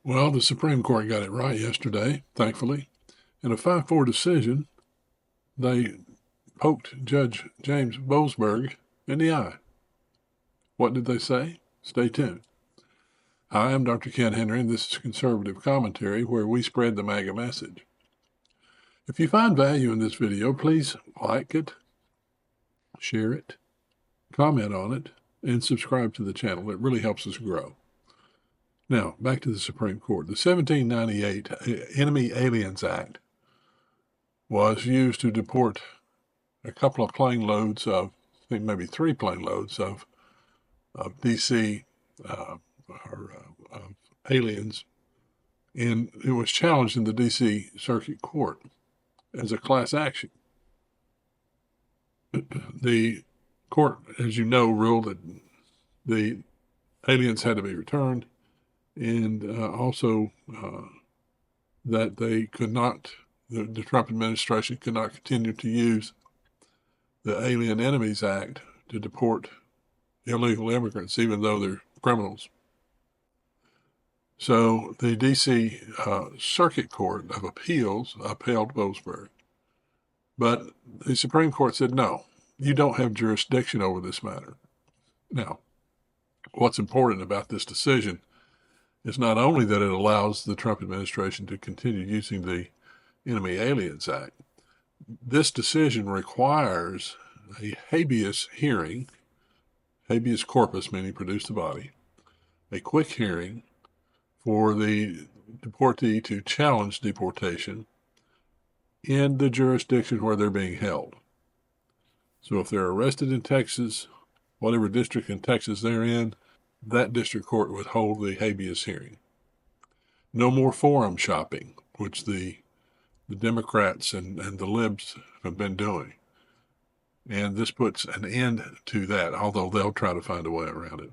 Well, the Supreme Court got it right yesterday, thankfully. In a 5-4 decision, they poked Judge James BOASBERG in the eye. What did they say? Stay tuned. Hi, I'm Dr. Ken Henry, and this is Conservative Commentary, where we spread the MAGA message. If you find value in this video, please like it, share it, comment on it, and subscribe to the channel. It really helps us grow. Now, back to the Supreme Court. The 1798 Enemy Aliens Act was used to deport a couple of plane loads of, I think maybe 3 plane loads of D.C. Aliens, and it was challenged in the D.C. Circuit Court as a class action. The court, as you know, ruled that the aliens had to be returned, and also that they could not, the Trump administration could not continue to use the Alien Enemies Act to deport illegal immigrants, even though they're criminals. So the D.C. Circuit Court of Appeals upheld BOASBERG. But the Supreme Court said, no, you don't have jurisdiction over this matter. Now, what's important about this decision is not only that it allows the Trump administration to continue using the Enemy Aliens Act, this decision requires a habeas hearing, habeas corpus, meaning produce the body, a quick hearing for the deportee to challenge deportation in the jurisdiction where they're being held. So if they're arrested in Texas, whatever district in Texas they're in, that district court would hold the habeas hearing. No more forum shopping, which the Democrats and the libs have been doing. And this puts an end to that, although they'll try to find a way around it.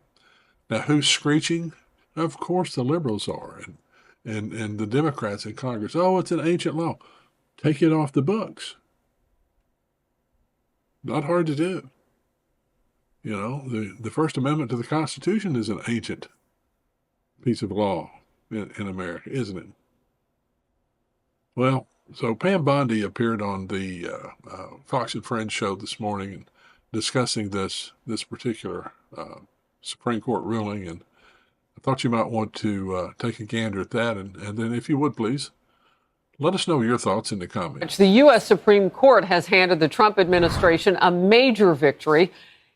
Now, who's screeching? Of course the liberals are, and the Democrats in Congress. Oh, it's an ancient law. Take it off the books. Not hard to do. You know, the First Amendment to the Constitution is an ancient piece of law in America, isn't it? Well, so Pam Bondi appeared on the Fox and Friends show this morning and discussing this particular Supreme Court ruling, and I thought you might want to take a gander at that, and then if you would please, let us know your thoughts in the comments. The U.S. Supreme Court has handed the Trump administration a major victory.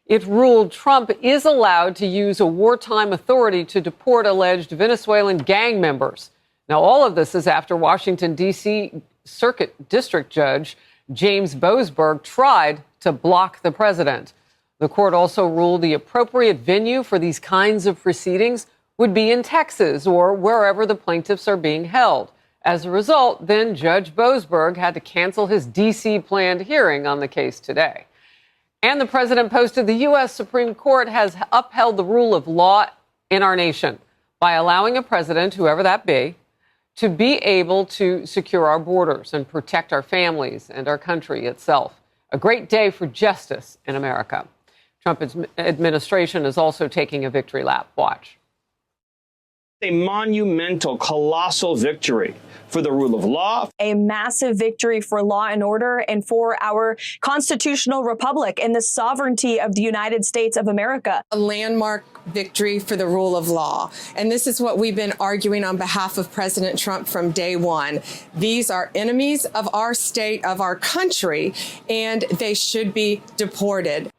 It ruled Trump is allowed to use a wartime authority to deport alleged Venezuelan gang members. Now, all of this is after Washington, D.C. Circuit District Judge James BOASBERG tried to block the president. The court also ruled the appropriate venue for these kinds of proceedings would be in Texas or wherever the plaintiffs are being held. As a result, then Judge BOASBERG had to cancel his D.C. planned hearing on the case today. And the president posted the U.S. Supreme Court has upheld the rule of law in our nation by allowing a president, whoever that be able to secure our borders and protect our families and our country itself. A great day for justice in America. Trump's administration is also taking a victory lap. Watch. A monumental, colossal victory for the rule of law. A massive victory for law and order and for our constitutional republic and the sovereignty of the United States of America. A landmark victory for the rule of law. And this is what we've been arguing on behalf of President Trump from day one. These are enemies of our state, of our country, and they should be deported.